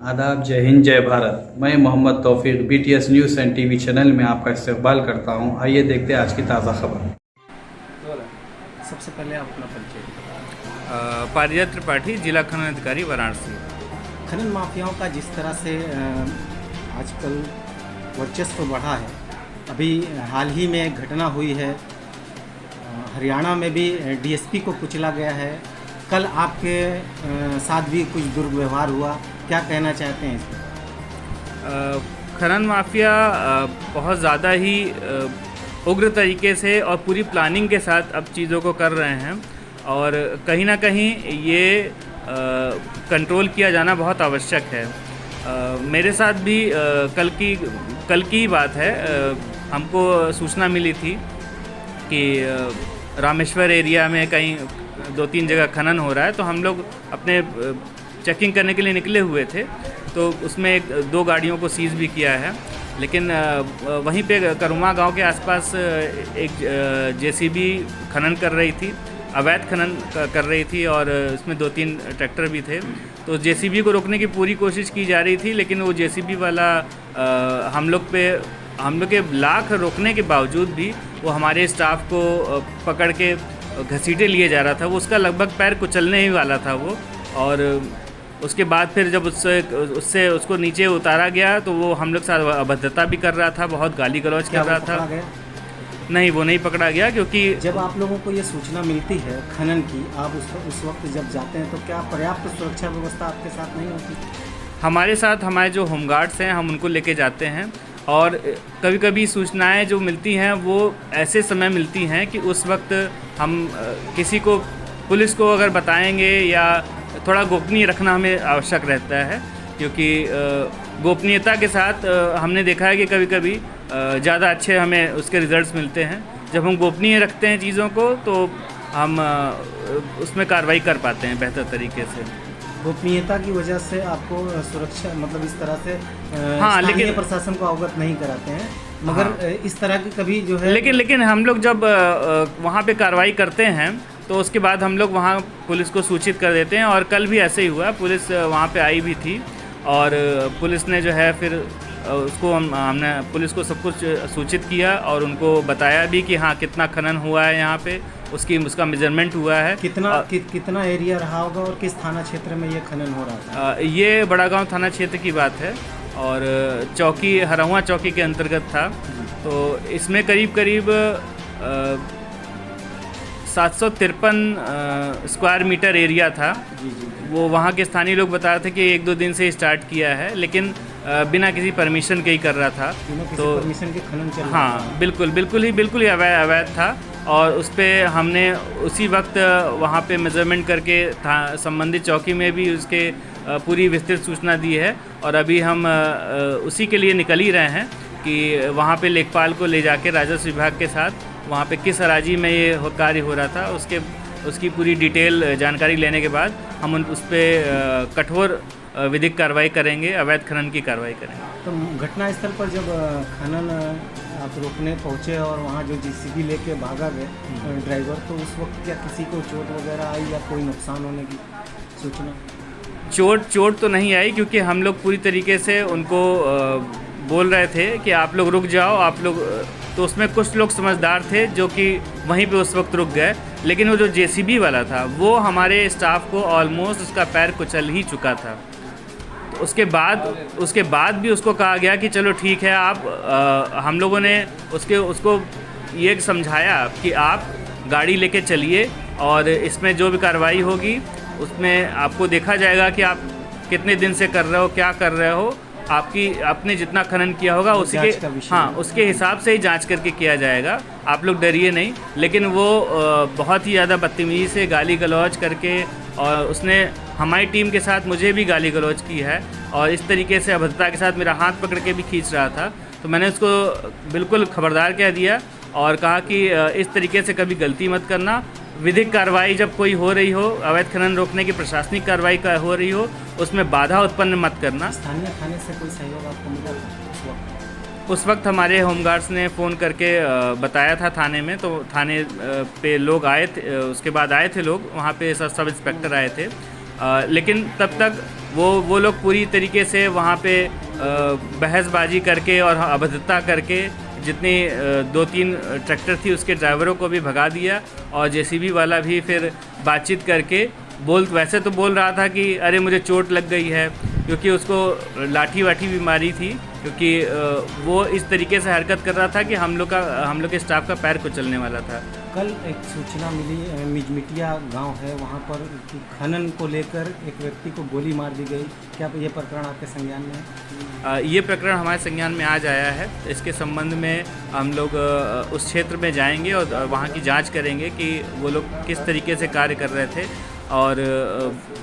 आदाब, जय हिंद, जय भारत। मैं मोहम्मद तौफीक BTS news and TV channel में आपका इस्तकबाल करता हूं। आइए देखते हैं आज की ताज़ा खबर। सबसे पहले आप अपना परिचय। पारिजात त्रिपाठी, जिला खनन अधिकारी, वाराणसी। खनन माफियाओं का जिस तरह से आजकल वर्चस्व बढ़ा है, अभी हाल ही में एक घटना हुई है, हरियाणा में भी DSP को कुचला गया है। कल आपके साथ भी कुछ दुर्व्यवहार हुआ, क्या कहना चाहते हैं इसमें? खनन माफिया बहुत ज़्यादा ही उग्र तरीके से और पूरी प्लानिंग के साथ अब चीज़ों को कर रहे हैं और कहीं ना कहीं ये कंट्रोल किया जाना बहुत आवश्यक है। मेरे साथ भी कल की ही बात है। हमको सूचना मिली थी कि रामेश्वर एरिया में कहीं 2-3 जगह खनन हो रहा है, तो हम लोग अपने चेकिंग करने के लिए निकले हुए थे। तो उसमें 2 गाड़ियों को सीज़ भी किया है, लेकिन वहीं पे करुमा गांव के आसपास एक JCB खनन कर रही थी, अवैध खनन कर रही थी और इसमें 2-3 ट्रैक्टर भी थे। तो JCB को रोकने की पूरी कोशिश की जा रही थी, लेकिन वो JCB वाला हम लोग के लाख रोकने के बावजूद भी वो हमारे स्टाफ को पकड़ के घसीटे लिए जा रहा था। वो उसका लगभग पैर कुचलने ही वाला था वो, और उसके बाद फिर जब उससे उसको नीचे उतारा गया तो वो हम लोग साथ अभद्रता भी कर रहा था, बहुत गाली गलौज कर रहा था। नहीं, वो नहीं पकड़ा गया, क्योंकि जब आप लोगों को ये सूचना मिलती है खनन की, आप उस वक्त जब जाते हैं तो क्या पर्याप्त सुरक्षा व्यवस्था आपके साथ नहीं होती? हमारे साथ हमारे जो होमगार्ड्स हैं, हम उनको लेके जाते हैं, और कभी कभी सूचनाएं जो मिलती हैं वो ऐसे समय मिलती हैं कि उस वक्त हम किसी को, पुलिस को अगर बताएंगे या थोड़ा गोपनीय रखना हमें आवश्यक रहता है, क्योंकि गोपनीयता के साथ हमने देखा है कि कभी कभी ज़्यादा अच्छे हमें उसके रिज़ल्ट्स मिलते हैं। जब हम गोपनीय रखते हैं चीज़ों को तो हम उसमें कार्रवाई कर पाते हैं बेहतर तरीके से। गोपनीयता की वजह से आपको सुरक्षा, मतलब इस तरह से हाँ, लेकिन प्रशासन को अवगत नहीं कराते हैं, मगर हाँ, इस तरह की कभी जो है, लेकिन हम लोग जब वहाँ पे कार्रवाई करते हैं तो उसके बाद हम लोग वहाँ पुलिस को सूचित कर देते हैं। और कल भी ऐसे ही हुआ, पुलिस वहाँ पे आई भी थी और पुलिस ने जो है फिर उसको हमने पुलिस को सब कुछ सूचित किया और उनको बताया भी कि हाँ कितना खनन हुआ है यहाँ पे, उसका मेजरमेंट हुआ है। कितना एरिया रहा होगा और किस थाना क्षेत्र में ये खनन हो रहा था? ये बड़ा गांव थाना क्षेत्र की बात है और चौकी हरहुआ चौकी के अंतर्गत था। तो इसमें करीब 753 स्क्वायर मीटर एरिया था। वो वहाँ के स्थानीय लोग बता रहे थे कि 1-2 दिन से स्टार्ट किया है, लेकिन बिना किसी परमिशन के ही कर रहा था। तो परमिशन के खनन चल रहा था। हाँ, बिल्कुल ही अवैध था। और उस पर हमने उसी वक्त वहाँ पे मेजरमेंट करके संबंधित चौकी में भी उसके पूरी विस्तृत सूचना दी है। और अभी हम उसी के लिए निकल ही रहे हैं कि वहाँ पे लेखपाल को ले जाके राजस्व विभाग के साथ वहाँ पे किस हराजी में ये कार्य हो रहा था उसकी पूरी डिटेल जानकारी लेने के बाद हम उस पर कठोर विधिक कार्रवाई करेंगे, अवैध खनन की कार्रवाई करेंगे। तो घटनास्थल पर जब खनन आप रोकने पहुँचे और वहाँ जो JCB लेके भागा गए ड्राइवर, तो उस वक्त क्या किसी को चोट वगैरह आई या कोई नुकसान होने की सूचना? चोट तो नहीं आई, क्योंकि हम लोग पूरी तरीके से उनको बोल रहे थे कि आप लोग रुक जाओ, आप लोग। तो उसमें कुछ लोग समझदार थे जो कि वहीं पे उस वक्त रुक गए, लेकिन वो जो JCB वाला था वो हमारे स्टाफ को ऑलमोस्ट उसका पैर कुचल ही चुका था। तो उसके बाद भी उसको कहा गया कि चलो ठीक है, आप हम लोगों ने उसको ये समझाया कि आप गाड़ी लेके चलिए और इसमें जो भी कार्रवाई होगी उसमें आपको देखा जाएगा कि आप कितने दिन से कर रहे हो, क्या कर रहे हो। आपने जितना खनन किया होगा उसके हिसाब से ही जांच करके किया जाएगा, आप लोग डरिए नहीं। लेकिन वो बहुत ही ज़्यादा बदतमीजी से गाली गलौज करके, और उसने हमारी टीम के साथ मुझे भी गाली गलौज की है और इस तरीके से अभद्रता के साथ मेरा हाथ पकड़ के भी खींच रहा था। तो मैंने उसको बिल्कुल खबरदार कह दिया और कहा कि इस तरीके से कभी गलती मत करना। विधिक कार्रवाई जब कोई हो रही हो, अवैध खनन रोकने की प्रशासनिक कार्रवाई हो रही हो, उसमें बाधा उत्पन्न मत करना। स्थानीय थाने से कोई सहयोग आपको मिला था उस वक्त? हमारे होमगार्ड्स ने फ़ोन करके बताया था थाने में, तो थाने पे लोग आए थे। उसके बाद आए थे लोग वहाँ पे, सब इंस्पेक्टर आए थे लेकिन तब तक वो लोग पूरी तरीके से वहाँ पे बहसबाजी करके और अभद्रता करके जितनी 2-3 ट्रैक्टर थी उसके ड्राइवरों को भी भगा दिया, और जेसीबी वाला भी फिर बातचीत करके वैसे तो बोल रहा था कि अरे मुझे चोट लग गई है, क्योंकि उसको लाठी वाठी भी मारी थी, क्योंकि वो इस तरीके से हरकत कर रहा था कि हम लोग के स्टाफ का पैर कुचलने वाला था। कल एक सूचना मिली, मिजमिटिया गांव है वहां पर खनन को लेकर एक व्यक्ति को गोली मार दी गई। क्या ये प्रकरण आपके संज्ञान में है? ये प्रकरण हमारे संज्ञान में आज आया है। इसके संबंध में हम लोग उस क्षेत्र में जाएंगे और वहाँ की जांच करेंगे कि वो लोग किस तरीके से कार्य कर रहे थे और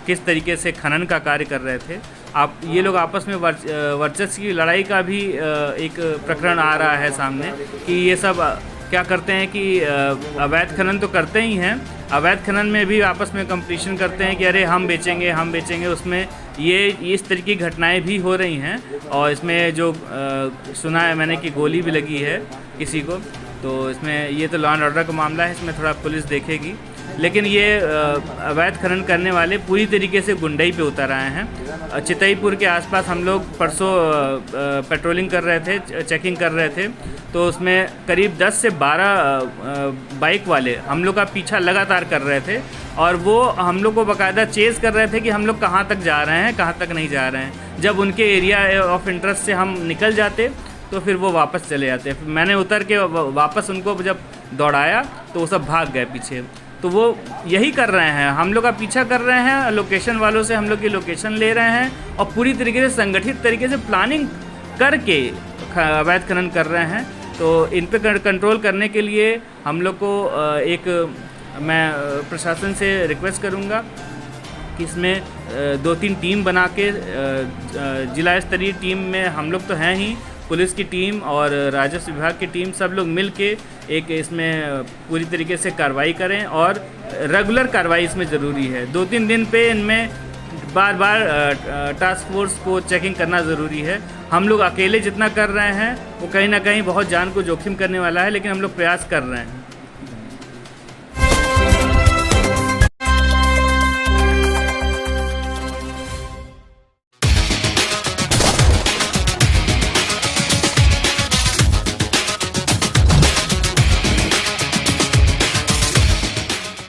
किस तरीके से खनन का कार्य कर रहे थे। ये लोग आपस में वर्चस्व की लड़ाई का भी एक प्रकरण आ रहा है सामने, कि ये सब क्या करते हैं कि अवैध खनन तो करते ही हैं, अवैध खनन में भी आपस में कंपटीशन करते हैं कि अरे हम बेचेंगे। उसमें ये इस तरह की घटनाएं भी हो रही हैं, और इसमें जो सुना है मैंने कि गोली भी लगी है किसी को, तो इसमें ये तो लॉ एंड ऑर्डर का मामला है, इसमें थोड़ा पुलिस देखेगी। लेकिन ये अवैध खनन करने वाले पूरी तरीके से गुंडई पे उतर आए हैं। चितईपुर के आसपास हम लोग परसों पेट्रोलिंग कर रहे थे, चेकिंग कर रहे थे, तो उसमें करीब 10 से 12 बाइक वाले हम लोग का पीछा लगातार कर रहे थे, और वो हम लोग को बाकायदा चेज़ कर रहे थे कि हम लोग कहाँ तक जा रहे हैं, कहाँ तक नहीं जा रहे हैं। जब उनके एरिया ऑफ इंटरेस्ट से हम निकल जाते तो फिर वो वापस चले जाते। मैंने उतर के वापस उनको जब दौड़ाया तो वो सब भाग गए पीछे। तो वो यही कर रहे हैं, हम लोग का पीछा कर रहे हैं, लोकेशन वालों से हम लोग की लोकेशन ले रहे हैं, और पूरी तरीके से संगठित तरीके से प्लानिंग करके अवैध खनन कर रहे हैं। तो इन पे कंट्रोल करने के लिए हम लोग को मैं प्रशासन से रिक्वेस्ट करूँगा कि इसमें 2-3 टीम बना के, जिला स्तरीय टीम में हम लोग तो हैं ही, पुलिस की टीम और राजस्व विभाग की टीम, सब लोग मिल के एक इसमें पूरी तरीके से कार्रवाई करें, और रेगुलर कार्रवाई इसमें ज़रूरी है। 2-3 दिन पे इनमें बार टास्क फोर्स को चेकिंग करना ज़रूरी है। हम लोग अकेले जितना कर रहे हैं वो कहीं ना कहीं बहुत जान को जोखिम करने वाला है, लेकिन हम लोग प्रयास कर रहे हैं।